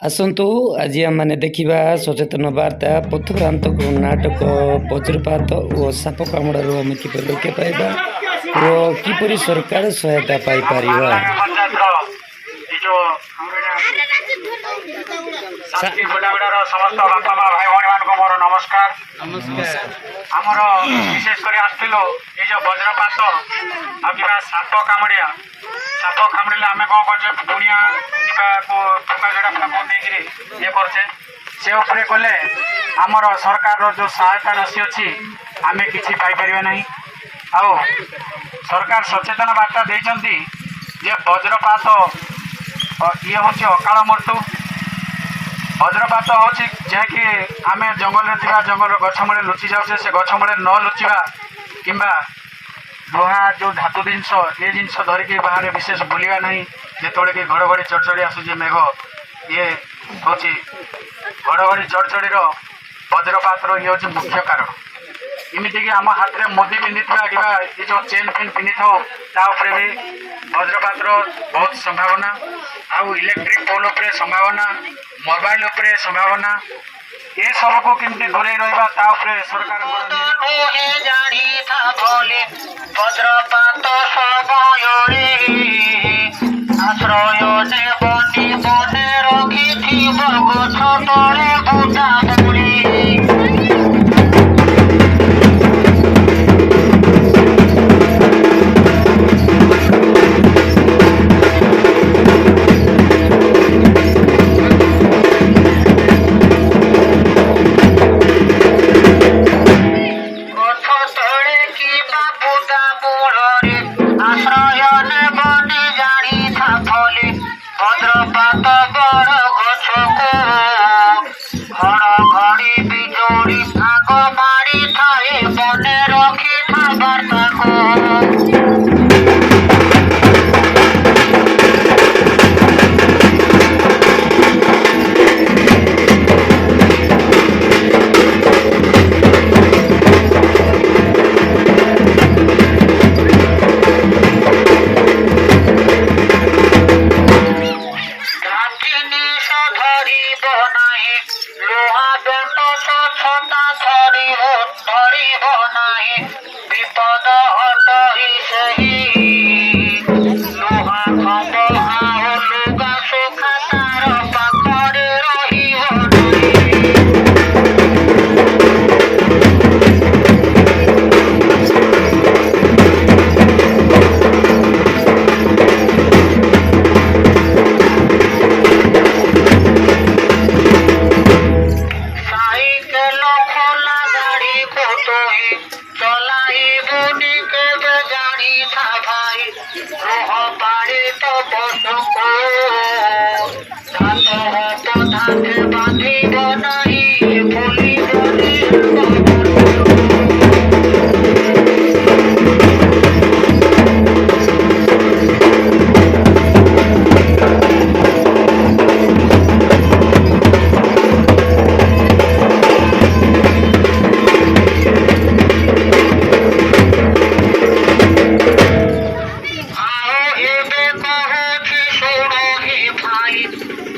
ଆସନ୍ତୁ ଆଜି ଆମମାନେ ଦେଖିବା ସଚେତନ ବାର୍ତ୍ତା ପଥପ୍ରାନ୍ତକ ନାଟକ ବଜ୍ରପାତ ଓ ସାପ କାମୁଡ଼ାରୁ ଆମେ କିପରି ରକ୍ଷା ପାଇବା ଓ କିପରି ସରକାର ସହାୟତା ପାଇପାରିବା। ସମସ୍ତ ବାପା ମା ଭାଇ ଭଉଣୀ ମୋର ନମସ୍କାର। ଆମର ବିଶେଷ କରି ଆସିଥିଲୁ ଏଇ ଯୋଉ ବଜ୍ରପାତ ଆଉ କିମ୍ବା ସାପ କାମୁଡ଼ିଲେ ଆମେ କ'ଣ କରୁଛେ ବୁଣିଆ କିମ୍ବାକୁ ଫୁକା ଝଡ଼ା ଫାପ ଦେଇକିରି ଇଏ କରୁଛେ। ସେ ଉପରେ କଲେ ଆମର ସରକାରର ଯେଉଁ ସହାୟତା ରାଶି ଅଛି ଆମେ କିଛି ପାଇପାରିବା ନାହିଁ। ଆଉ ସରକାର ସଚେତନ ବାର୍ତ୍ତା ଦେଇଛନ୍ତି ଯେ ବଜ୍ରପାତ ଇଏ ହେଉଛି ଅକାଳ ମୃତ୍ୟୁ। ବଜ୍ରପାତ ହେଉଛି ଯାହାକି ଆମେ ଜଙ୍ଗଲରେ ଥିବା ଜଙ୍ଗଲର ଗଛ ମୂଳେ ଲୁଚି ଯାଉଛେ, ସେ ଗଛ ମୂଳେ ନ ଲୁଚିବା କିମ୍ବା ଲୁହା ଯେଉଁ ଧାତୁ ଜିନିଷ ଏ ଜିନିଷ ଧରିକି ବାହାରେ ବିଶେଷ ବୁଲିବା ନାହିଁ। ଯେତେବେଳେ କି ଘଡ଼ଘଡ଼ି ଚଡ଼ଚଡ଼ି ଆସୁଛି ମେଘ ଇଏ ହେଉଛି ଘଡ଼ଘଡ଼ି ଚଡ଼ଚଡ଼ିର ବଜ୍ରପାତର ଇଏ ହେଉଛି ମୁଖ୍ୟ କାରଣ। ଏମିତିକି ଆମ ହାତରେ ମୁଦି ପିନ୍ଧିଥିବା କିମ୍ବା ଏ ଯେଉଁ ଚେନ୍ ଫେନ୍ ପିନ୍ଧିଥାଉ ତା ଉପରେ ବି ବଜ୍ରପାତର ବହୁତ ସମ୍ଭାବନା। ଆଉ ଇଲେକ୍ଟ୍ରିକ୍ ପୋଲ୍ ଉପରେ ସମ୍ଭାବନା, ମୋବାଇଲ ଉପରେ ସମ୍ଭାବନା, ଏସବୁକୁ କେମିତି ଦୂରେଇ ରହିବା ତା ଉପରେ ସରକାରଙ୍କର ବଜ୍ରପାତ ସମୟରେ ଆଶ୍ରୟ ନେବନି ମନେ ରଖିଥିବ ଗଛ ତଳେ ବୁଦା ବୁଣି। ବଜ୍ରପାତ ବଡ଼ ଗଛକୁ ଘଡ଼ଘଡ଼ି ବିଜୁଳି ଆଗ ମାରିଥାଏ ମନେ ରଖିଥା ବାର୍ତ୍ତାକୁ। ଲୁହା ଦଣ୍ଡ ସ୍ୱଚ୍ଛତା ଧରିବ ନାହିଁ ବିପଦ ହଟଇ ସେହି ଲୁହା ଖମ୍ବ ଆଉ ଲୁଗା ସୁଖା ତାର ପାଖରେ ରହିବ বাঁধিব নাই ভুলিবনি।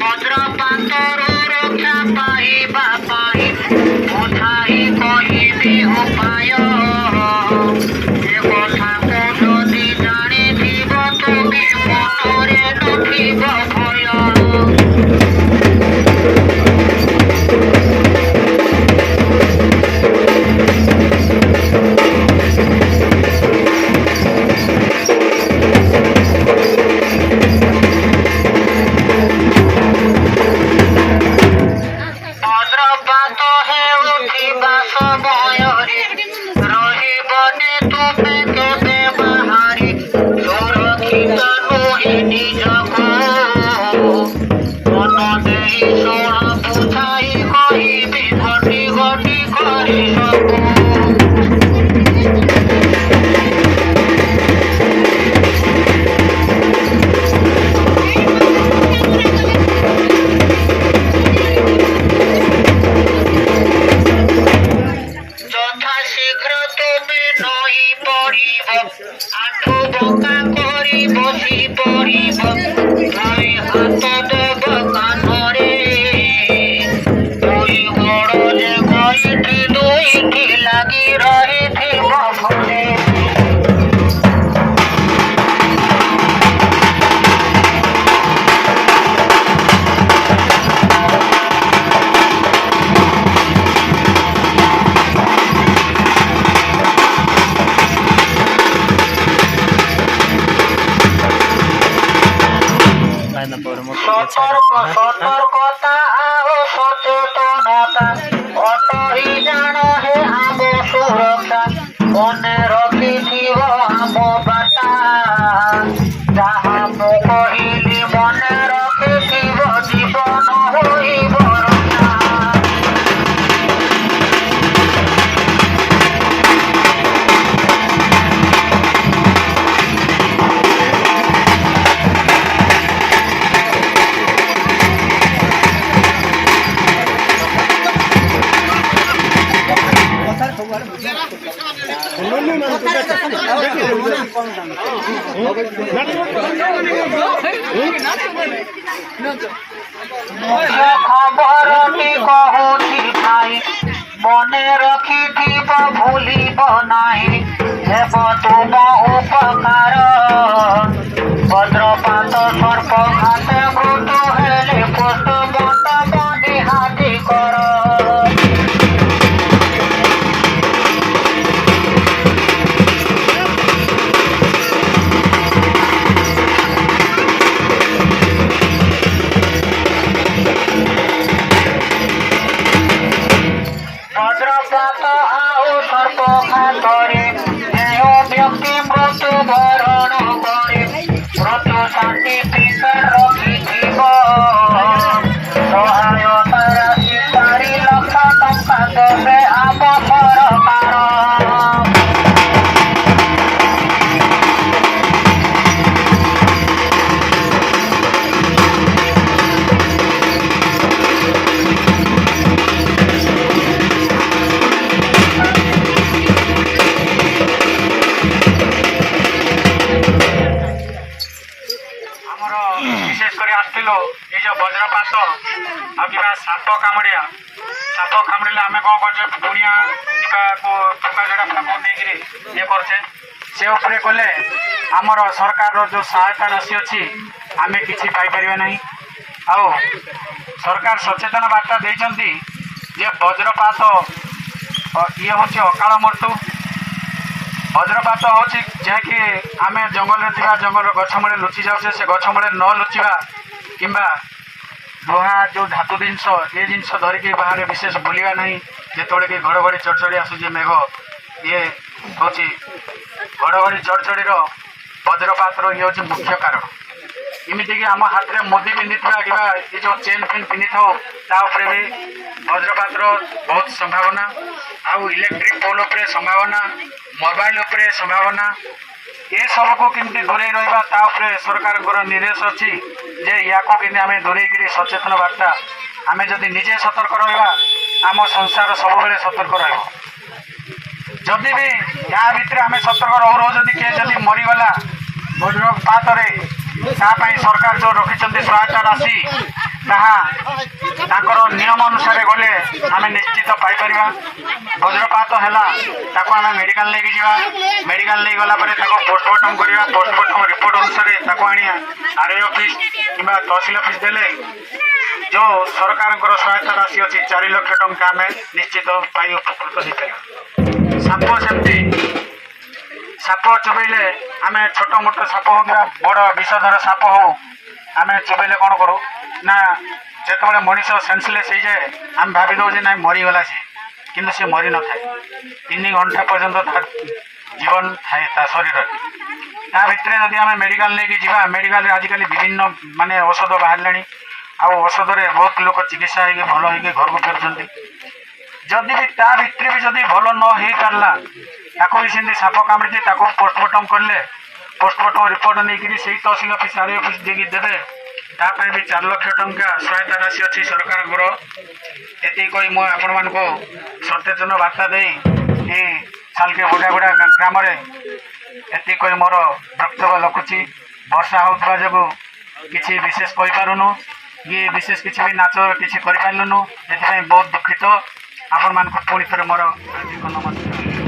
বজ্রপাতর রক্ষা পাইবা পাই কোথায় কহিবি উপায় এ কথাକୁ যদি জাଣିଥିବ ତୁମେ ମନରେ ନଥିବ ଭୟ। ରହିବନି ତୁମେ କେବେ ବାହାରି ସୁରକ୍ଷିତ ନୁହେଁ ନିଜକୁ ମନ ଦେଇ ଶୁଣ ବୁଝାଇ କହିବି ଘଟି ଘଟି କରି ସବୁ। আঁঠু বকা করি বসি পড়িব, ধরে হাত দেব কানরে। সতর্কতা ও সচেতনতা অতই জানো হে আম সুরক্ষা মনে রখিথিব আম বার্তা যাহা মু কহিলি মনে রখিথিব জীবন হইব রক্ষা। খবরটি কহুছি ভাই মনে রখিথিব ভুলিব নাই ହେବ ତୁମ ଉପକାର ବଜ୍ରପାତ ସର୍ପଘାତ ମୃତ୍ୟୁ ହେଲେ ପୋଷ୍ଟମର୍ଟମ ନିହାତି କର। ବଜ୍ରପାତ ଆଉ ସର୍ପଘାତରେ ଯେଉଁ ବ୍ୟକ୍ତି ମୃତ୍ୟୁ ବରଣ କରେ ମୃତ୍ୟୁ ସାର୍ଟିଫିକେଟ୍ ରଖିଥିବ ସହାୟତା ରାଶି 4 ଲକ୍ଷ ଟଙ୍କା ଦେବେ ଆମ ସରକାର। ଆମର ବିଶେଷ କରି ଆସିଥିଲୁ ଏଇ ଯେଉଁ ବଜ୍ରପାତ ଆଉ କିମ୍ବା ସାପ କାମୁଡ଼ିଲେ ଆମେ କ'ଣ କରୁଛେ ଗୁଣିଆ କିମ୍ବା ଠୁକାଝଡ଼ା ଫାପ ନେଇକିରି ଇଏ କରୁଛେ ସେ ଉପରେ କଲେ ଆମର ସରକାରର ଯେଉଁ ସହାୟତା ରାଶି ଅଛି ଆମେ କିଛି ପାଇପାରିବା ନାହିଁ। ଆଉ ସରକାର ସଚେତନ ବାର୍ତ୍ତା ଦେଇଛନ୍ତି ଯେ ବଜ୍ରପାତ ଇଏ ହେଉଛି ଅକାଳ ମୃତ୍ୟୁ। ବଜ୍ରପାତ ହେଉଛି ଯାହାକି ଆମେ ଜଙ୍ଗଲରେ ଥିବା ଜଙ୍ଗଲର ଗଛ ମୂଳେ ଲୁଚି ଯାଉଛେ ସେ ଗଛ ମୂଳେ ନ ଲୁଚିବା କିମ୍ବା ଲୁହା ଯେଉଁ ଧାତୁ ଜିନିଷ ଏ ଜିନିଷ ଧରିକି ବାହାରେ ବିଶେଷ ବୁଲିବା ନାହିଁ। ଯେତେବେଳେ କି ଘଡ଼ଘଡ଼ି ଚଡ଼ଚଡ଼ି ଆସୁଛି ମେଘ ଇଏ ହେଉଛି ଘଡ଼ଘଡ଼ି ଚଡ଼ଚଡ଼ିର ବଜ୍ରପାତର ଇଏ ହେଉଛି ମୁଖ୍ୟ କାରଣ। ଏମିତିକି ଆମ ହାତରେ ମୁଦି ପିନ୍ଧିଥିବା କିମ୍ବା ଏ ଯେଉଁ ଚେନ୍ ଫେନ୍ ପିନ୍ଧିଥାଉ ତା ଉପରେ ବି ବଜ୍ରପାତର ବହୁତ ସମ୍ଭାବନା। ଆଉ ଇଲେକ୍ଟ୍ରିକ୍ ପୋଲ୍ ଉପରେ ସମ୍ଭାବନା, ମୋବାଇଲ ଉପରେ ସମ୍ଭାବନା। ଏସବୁକୁ କେମିତି ଦୂରେଇ ରହିବା ତା ଉପରେ ସରକାରଙ୍କର ନିର୍ଦ୍ଦେଶ ଅଛି ଯେ ୟାକୁ କେମିତି ଆମେ ଦୂରେଇକିରି ସଚେତନ ବାର୍ତ୍ତା ଆମେ ଯଦି ନିଜେ ସତର୍କ ରହିବା ଆମ ସଂସାର ସବୁବେଳେ ସତର୍କ ରହିବ। ଯଦି ବି ୟା ଭିତରେ ଆମେ ସତର୍କ ରହୁ ଯଦି କିଏ ଯଦି ମରିଗଲା ବଜ୍ରପାତରେ ତା ପାଇଁ ସରକାର ଯେଉଁ ରଖିଛନ୍ତି ସହାୟତା ରାଶି ତାହା ତାଙ୍କର ନିୟମ ଅନୁସାରେ ଗଲେ ଆମେ ନିଶ୍ଚିତ ପାଇପାରିବା। ବଜ୍ରପାତ ହେଲା ତାକୁ ଆମେ ମେଡ଼ିକାଲ ନେଇକି ଯିବା, ମେଡ଼ିକାଲ ନେଇଗଲା ପରେ ତାକୁ ପୋଷ୍ଟମର୍ଟମ୍ କରିବା, ପୋଷ୍ଟମର୍ଟମ୍ ରିପୋର୍ଟ ଅନୁସାରେ ତାକୁ ଆଣି RI ଅଫିସ୍ କିମ୍ବା ତହସିଲ ଅଫିସ୍ ଦେଲେ ଯେଉଁ ସରକାରଙ୍କର ସହାୟତା ରାଶି ଅଛି 4 ଲକ୍ଷ ଟଙ୍କା ଆମେ ନିଶ୍ଚିତ ପାଇ ଉପକୃତ ହେଇପାରିବା। ସାପ ସେମିତି ସାପ ଚୋବେଇଲେ ଆମେ ଛୋଟ ମୋଟ ସାପ ହଉ କିମ୍ବା ବଡ଼ ବିଷଧର ସାପ ହଉ ଆମେ ଚୋବେଇଲେ କ'ଣ କରୁ ନା ଯେତେବେଳେ ମଣିଷ ସେନ୍ସଲେସ୍ ହେଇଯାଏ ଆମେ ଭାବି ଦେଉ ଯେ ନାଇଁ ମରିଗଲା ସେ, କିନ୍ତୁ ସେ ମରିନଥାଏ। 3 ଘଣ୍ଟା ପର୍ଯ୍ୟନ୍ତ ତା ଜୀବନ ଥାଏ ତା ଶରୀରରେ। ତା ଭିତରେ ଯଦି ଆମେ ମେଡ଼ିକାଲ ନେଇକି ଯିବା, ମେଡ଼ିକାଲରେ ଆଜିକାଲି ବିଭିନ୍ନ ମାନେ ଔଷଧ ବାହାରିଲାଣି ଆଉ ଔଷଧରେ ବହୁତ ଲୋକ ଚିକିତ୍ସା ହେଇକି ଭଲ ହେଇକି ଘରକୁ ଫେରୁଛନ୍ତି। ଯଦି ବି ତା ଭିତରେ ବି ଯଦି ଭଲ ନ ହେଇପାରିଲା ତାକୁ ବି ସେମିତି ସାପ କାମୁଡ଼ିଛି ତାକୁ ପୋଷ୍ଟମର୍ଟମ୍ କଲେ ପୋଷ୍ଟମର୍ଟମ୍ ରିପୋର୍ଟ ନେଇକିରି ସେଇ ତହସିଲ ଅଫିସ୍ RI ଅଫିସ୍ ଦେଇକି ଦେବେ। ତା ପାଇଁ ବି 4 ଲକ୍ଷ ଟଙ୍କା ସହାୟତା ରାଶି ଅଛି ସରକାରଙ୍କର। ଏତିକି କହି ମୁଁ ଆପଣମାନଙ୍କୁ ସଚେତନ ବାର୍ତ୍ତା ଦେଇ ଏ ସାଲକେ ବୁଢ଼ାଗୁଡ଼ା ଗ୍ରାମରେ ଏତିକି କହି ମୋର ବକ୍ତବ୍ୟ ରଖୁଛି। ବର୍ଷା ହେଉଥିବା ଯୋଗୁଁ କିଛି ବିଶେଷ କହିପାରୁନୁ, ଇଏ ବିଶେଷ କିଛି ବି ନାଚ କିଛି କରିପାରିଲୁନୁ, ସେଥିପାଇଁ ବହୁତ ଦୁଃଖିତ। ଆପଣମାନଙ୍କୁ ପୁଣି ଥରେ ମୋର ନମସ୍କାର।